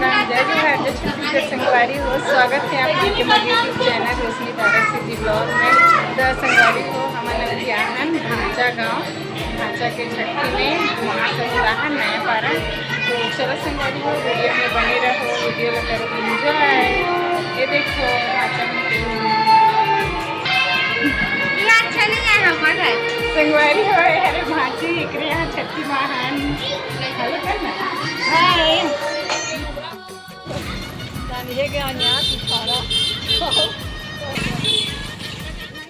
राम जय जोहार जय छत्तीसगढ़ संगवारी हो। स्वागत है आप लोग के मेरे यूट्यूब चैनल रोशनी तारक सिटी ब्लॉग में। तो संगवारी हो हमारे ध्यान ढांचा गांव ढांचा के छठी में महासमुदाय नया पारा। तो चलो संगवारी हो वीडियो में बने रहो, वीडियो में करो एंजॉय। ये देखो ढांचा संगवारी हो अरे भाजी एक यहाँ छठी महान हेलो करना हाय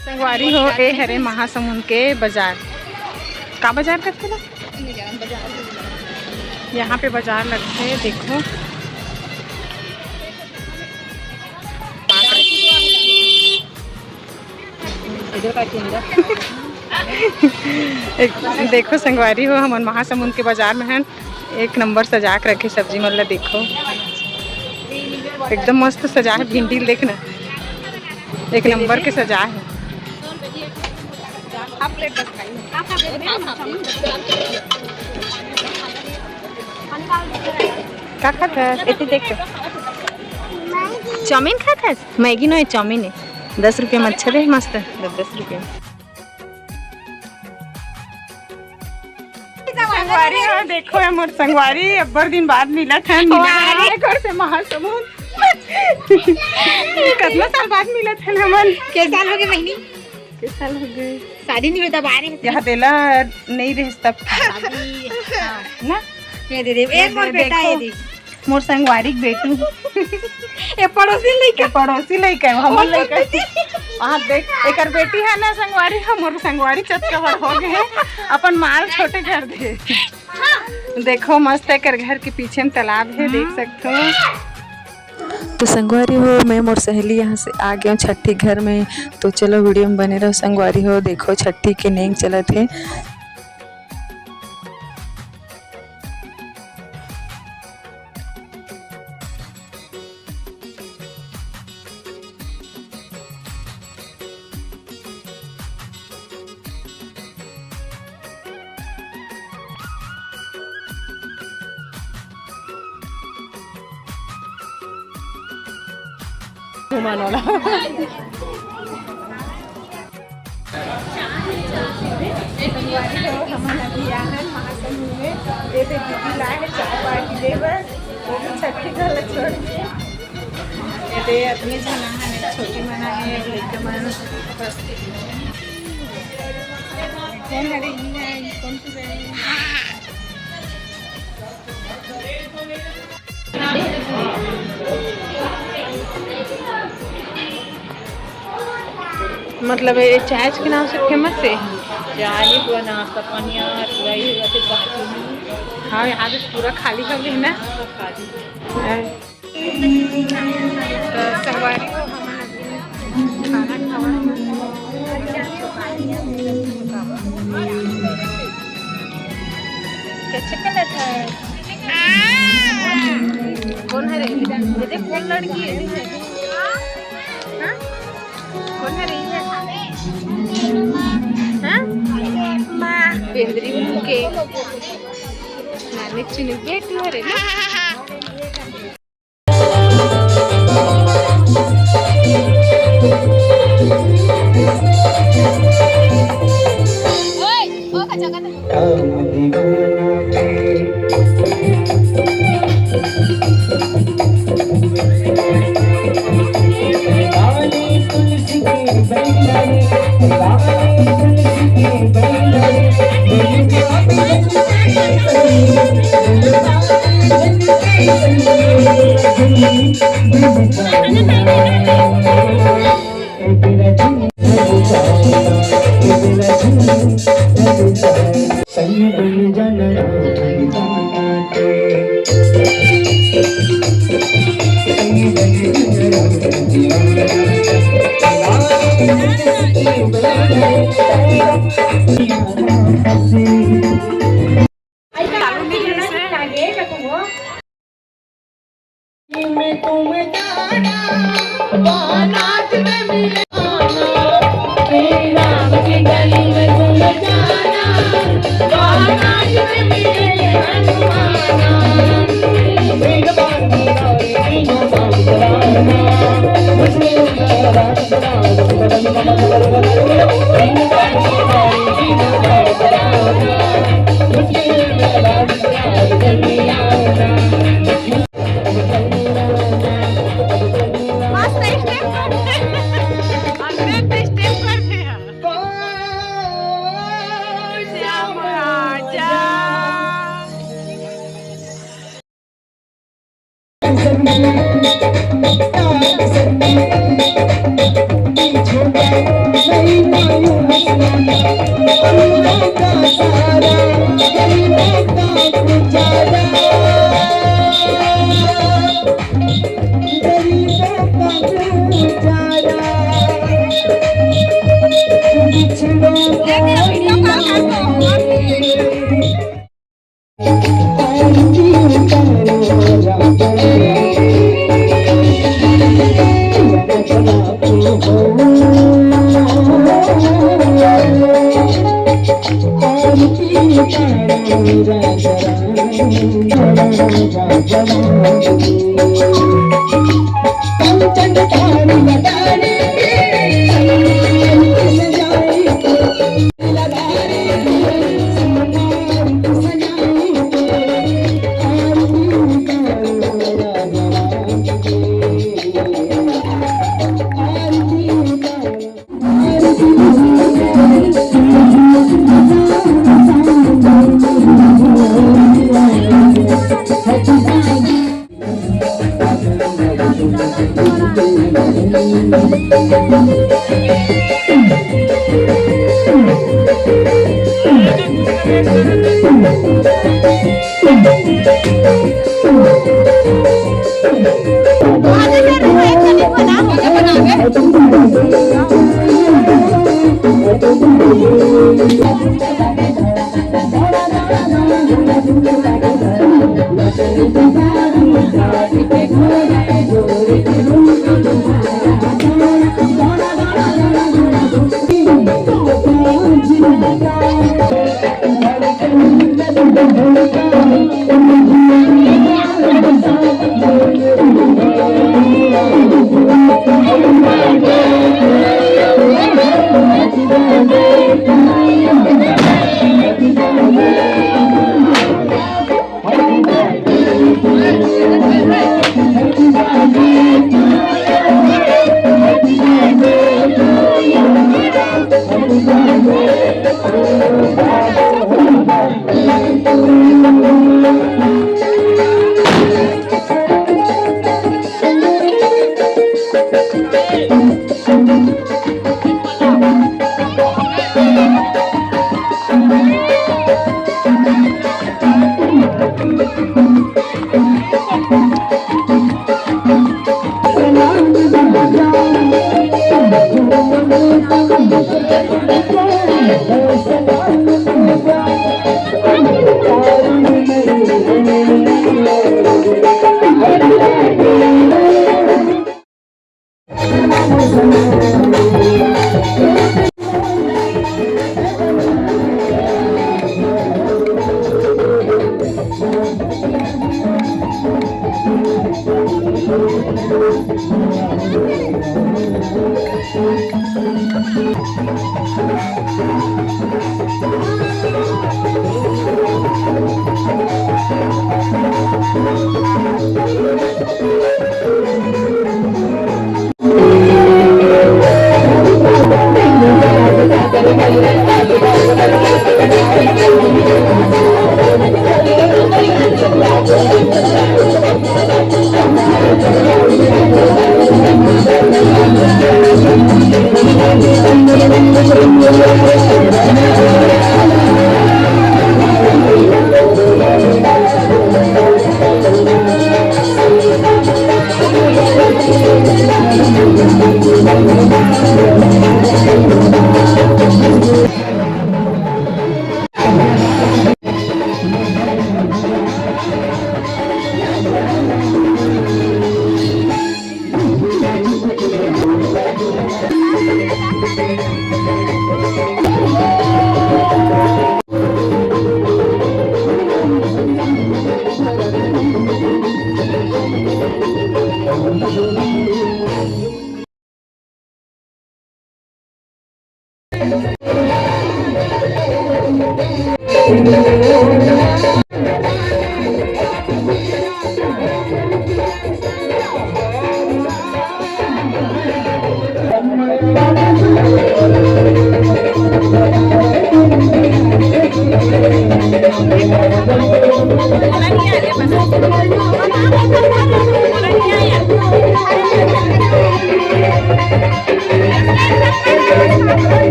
संगवारी हो ए हरे महासमुंद के बाजार का बाजार करते ना यहाँ पे बाजार लगते है। देखो इधर का देखो संगवारी हो हम महासमुंद के बाजार में हैं। एक नंबर सजा के रखे सब्जी मतलब देखो एकदम मस्त सजा है। भिंडी देखना एक नंबर के सजा है। क्या खाता है देख चाउमीन खाता है मैगी नो चाउमीन है 10 रुपये में अच्छा है मस्त है 10 रुपये। संगवारी हो देखो है मोर संगवारी अब्बर दिन बाद मिला था घर से महासमुंद कितना साल बाद मिला था हमन के साल हो गए महीने के साल हो गए शादी नहीं होता बाहर यहाँ देला नहीं रह तब ना ये दे एक मोर बेटा है दी मोर संगवारी बेटू ये पड़ोसी लइका हमन लइका वहाँ देख एक बेटी है ना संगवारी हमर संगवारी चतकवर हो गए अपन माल छोटे कर दे। देखो मस्त एक घर के पीछे में तालाब है देख सकते हो। तो संगवारी हो मैं मोर सहेली यहाँ से आ गया छठी घर में। तो चलो वीडियो में बने रहो संगवारी हो। देखो छठी के नेंग चलत है। घुमाने वाला छठी घर छोड़ के अपने जना है छोटी मना है लड़का मन कौन है कौन मतलब ये चाय के नाम से फेमस है। चाय पूरा नाश्ता पानी हाँ यहाँ तो पूरा खाली खाली है ना संगवारी को खाना खावा कैसे कलर है कौन है रे कौन लड़की है कौन है रही है हाँ बेंद्री के नानी चुनी बेटी है रे हनुमाना मस्त स्टेप करते अगले स्टेप करते हैं श्याम राजा वीडियो कॉल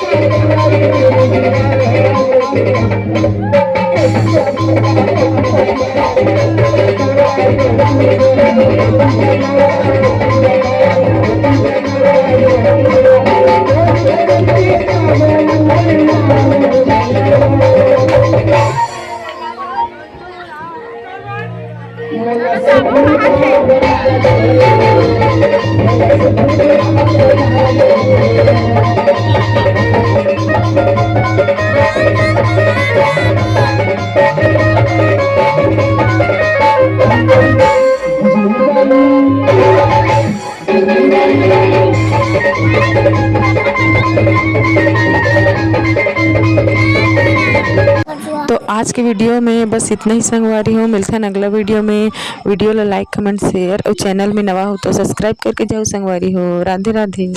तो आज के वीडियो में बस इतना ही संगवारी हो। मिलते हैं अगला वीडियो में। वीडियो ला लाइक कमेंट शेयर और चैनल में नवा हो तो सब्सक्राइब करके जाओ संगवारी हो। राधे राधे।